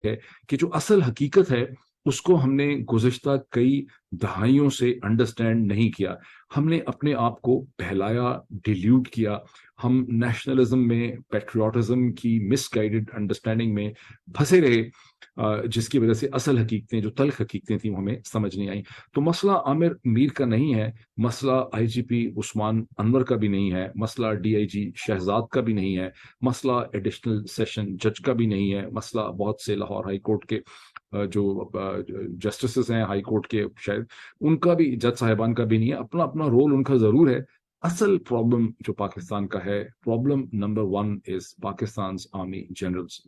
ہے کہ جو اصل حقیقت ہے اس کو ہم نے گزشتہ کئی دہائیوں سے انڈرسٹینڈ نہیں کیا. ہم نے اپنے آپ کو بہلایا، ڈیلیوٹ کیا. ہم نیشنلزم میں، پیٹریوٹزم کی مس گائیڈڈ انڈرسٹینڈنگ میں پھنسے رہے، جس کی وجہ سے اصل حقیقتیں، جو تلخ حقیقتیں تھیں، وہ ہمیں سمجھ نہیں آئیں. تو مسئلہ عامر میر کا نہیں ہے، مسئلہ آئی جی پی عثمان انور کا بھی نہیں ہے، مسئلہ ڈی آئی جی شہزاد کا بھی نہیں ہے، مسئلہ ایڈیشنل سیشن جج کا بھی نہیں ہے، مسئلہ بہت سے لاہور ہائی کورٹ کے جو جسٹسز ہیں ہائی کورٹ کے، شاید ان کا بھی، جج صاحبان کا بھی نہیں ہے. اپنا اپنا رول ان کا ضرور ہے. اصل پرابلم جو پاکستان کا ہے، problem number 1 is Pakistan's army generals.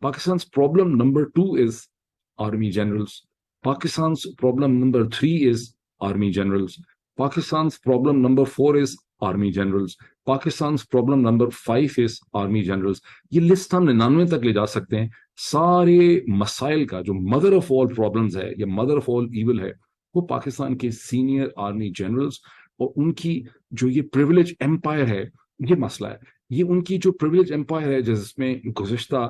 Pakistan's problem number 2 is army generals. Pakistan's problem number 3 is army generals. Pakistan's problem number 4 is army generals. Pakistan's problem number 5 is army generals. یہ list ہم 99 تک لے جا سکتے ہیں. سارے مسائل کا جو مدر آف آل پرابلمز ہے یا مدر آف آل ایول ہے، وہ پاکستان کے سینئر آرمی جنرلز اور ان کی جو یہ پریویلیج ایمپائر ہے، یہ مسئلہ ہے. یہ ان کی جو پریویلیج ایمپائر ہے جس میں گزشتہ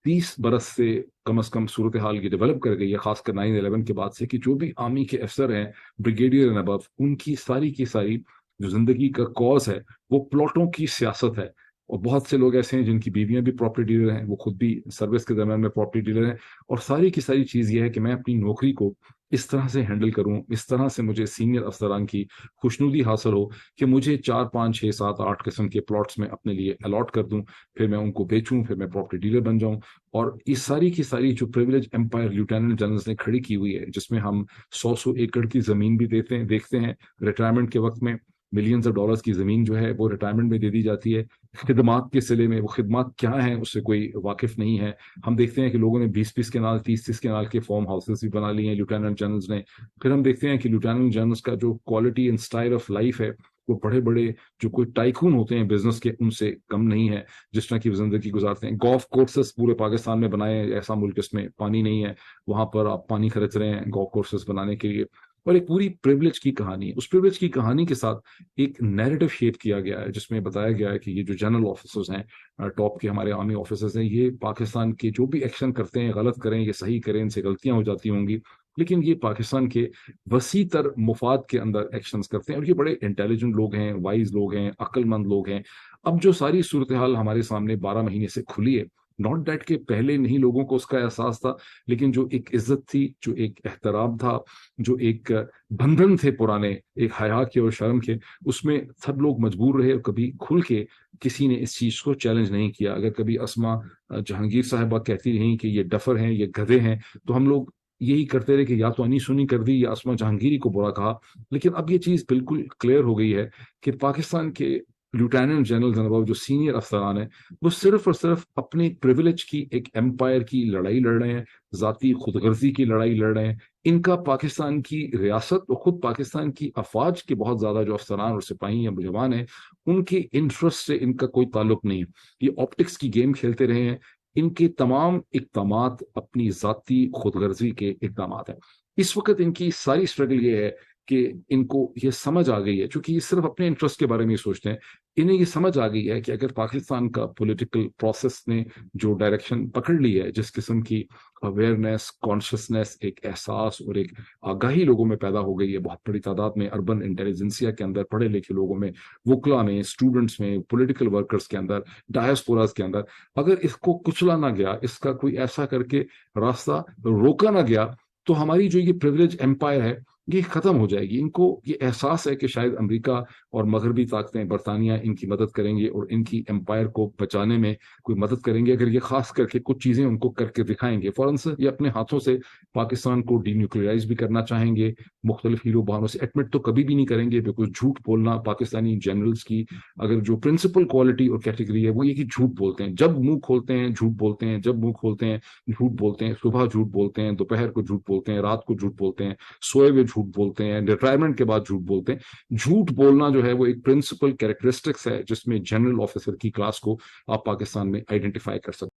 30 برس سے کم از کم صورتحال یہ ڈیولپ کر گئی ہے، خاص کر 9/11 کے بعد سے، کہ جو بھی آرمی کے افسر ہیں، بریگیڈیئر اینڈ ابو، ان کی ساری جو زندگی کا کاز ہے وہ پلاٹوں کی سیاست ہے. اور بہت سے لوگ ایسے ہیں جن کی بیویاں بھی پراپرٹی ڈیلر ہیں، وہ خود بھی سروس کے درمیان میں پراپرٹی ڈیلر ہیں. اور ساری کی ساری چیز یہ ہے کہ میں اپنی نوکری کو اس طرح سے ہینڈل کروں، اس طرح سے مجھے سینئر افسران کی خوشنودی حاصل ہو کہ مجھے 4 5 6 7 8 قسم کے پلاٹس میں اپنے لیے الاٹ کر دوں، پھر میں ان کو بیچوں، پھر میں پراپرٹی ڈیلر بن جاؤں. اور اس ساری کی ساری جو پریویلیج ایمپائر لیفٹیننٹ جنرلز نے کھڑی کی ہوئی ہے، جس میں ہم 100 ایکڑ کی زمین بھی دیکھتے ہیں ریٹائرمنٹ کے وقت میں. ملینز آف ڈالرز کی زمین جو ہے وہ ریٹائرمنٹ میں دے دی جاتی ہے خدمات کے سلے میں. وہ خدمات کیا ہیں اس سے کوئی واقف نہیں ہے. ہم دیکھتے ہیں کہ لوگوں نے 20 کنال 30 کنال کے فارم ہاؤسز بھی بنا لیے ہیں لیفٹیننٹ جنرلز نے. پھر ہم دیکھتے ہیں کہ لیفٹیننٹ جنرلز کا جو quality and style of life ہے، وہ بڑے جو کوئی ٹائکون ہوتے ہیں بزنس کے، ان سے کم نہیں ہے جس طرح کی زندگی گزارتے ہیں. گولف کورسز پورے پاکستان میں بنائے، ایسا ملک اس میں پانی نہیں ہے، وہاں پر آپ پانی خرچ رہے ہیں گولف کورسز بنانے کے لیے. اور ایک پوری پریویلیج کی کہانی ہے. اس پریویلیج کی کہانی کے ساتھ ایک نیریٹو شیپ کیا گیا ہے جس میں بتایا گیا ہے کہ یہ جو جنرل آفیسرز ہیں، ٹاپ کے ہمارے آرمی آفیسرز ہیں، یہ پاکستان کے جو بھی ایکشن کرتے ہیں، غلط کریں یا صحیح کریں، ان سے غلطیاں ہو جاتی ہوں گی، لیکن یہ پاکستان کے وسیع تر مفاد کے اندر ایکشنز کرتے ہیں. اور یہ بڑے انٹیلیجنٹ لوگ ہیں، وائز لوگ ہیں، عقل مند لوگ ہیں. اب جو ساری صورتحال ہمارے سامنے 12 مہینے سے کھلی ہے، ناٹ دیٹ کہ پہلے نہیں لوگوں کو اس کا احساس تھا، لیکن جو ایک عزت تھی، جو ایک احترام تھا، جو ایک بندھن تھے پرانے، ایک حیا کے اور شرم کے، اس میں سب لوگ مجبور رہے. اور کبھی کھل کے کسی نے اس چیز کو چیلنج نہیں کیا. اگر کبھی اسما جہانگیر صاحبہ کہتی رہیں کہ یہ ڈفر ہیں، یہ گدھے ہیں، تو ہم لوگ یہی کرتے رہے کہ یا تو انی سنی کر دی یا اسما جہانگیری کو برا کہا. لیکن اب یہ چیز بالکل کلیئر ہو گئی ہے کہ پاکستان کے لیفٹیننٹ جنرل جناب جو سینئر افسران ہیں، وہ صرف اور صرف اپنے پریویلیج کی ایک ایمپائر کی لڑائی لڑ رہے ہیں، ذاتی خود غرضی کی لڑائی لڑ رہے ہیں. ان کا پاکستان کی ریاست اور خود پاکستان کی افواج کے بہت زیادہ جو افسران اور سپاہی یا جوان ہیں، ان کے انٹرسٹ سے ان کا کوئی تعلق نہیں ہے. یہ آپٹکس کی گیم کھیلتے رہے ہیں. ان کے تمام اقدامات اپنی ذاتی خود غرضی کے اقدامات ہیں. اس وقت ان کی ساری اسٹرگل یہ ہے کہ ان کو یہ سمجھ آ گئی ہے، چونکہ یہ صرف اپنے انٹرسٹ کے بارے میں سوچتے ہیں، انہیں یہ سمجھ آ گئی ہے کہ اگر پاکستان کا پولیٹیکل پروسیس نے جو ڈائریکشن پکڑ لی ہے، جس قسم کی اویئرنیس، کانشیسنیس، ایک احساس اور ایک آگاہی لوگوں میں پیدا ہو گئی ہے، بہت بڑی تعداد میں اربن انٹیلیجنسیا کے اندر، پڑھے لکھے لوگوں میں، وکلا میں، اسٹوڈنٹس میں، پولیٹیکل ورکرز کے اندر، ڈائسپوراز کے اندر، اگر اس کو کچلا نہ گیا، اس کا کوئی ایسا کر کے راستہ روکا نہ گیا، تو ہماری جو یہ پریویلیج ایمپائر ہے یہ ختم ہو جائے گی. ان کو یہ احساس ہے کہ شاید امریکہ اور مغربی طاقتیں، برطانیہ ان کی مدد کریں گے اور ان کی ایمپائر کو بچانے میں کوئی مدد کریں گے اگر یہ خاص کر کے کچھ چیزیں ان کو کر کے دکھائیں گے. فوراً سے یہ اپنے ہاتھوں سے پاکستان کو ڈی نیوکلیئرائز بھی کرنا چاہیں گے، مختلف ہیرو بہانوں سے. ایڈمٹ تو کبھی بھی نہیں کریں گے، بالکل جھوٹ بولنا پاکستانی جنرلز کی اگر جو پرنسپل کوالٹی اور کیٹیگری ہے وہ یہ کہ جھوٹ بولتے ہیں. جب منہ کھولتے ہیں جھوٹ بولتے ہیں، جب منہ کھولتے ہیں جھوٹ بولتے ہیں. صبح جھوٹ بولتے ہیں، دوپہر کو جھوٹ بولتے ہیں، رات کو جھوٹ بولتے ہیں، سوئے ہوئے جھوٹ بولتے ہیں، ریٹائرمنٹ کے بعد جھوٹ بولتے ہیں. جھوٹ بولنا جو ہے وہ ایک پرنسپل کیریکٹرسٹکس ہے جس میں جنرل آفیسر کی کلاس کو آپ پاکستان میں آئیڈینٹیفائی کر سکتے ہیں.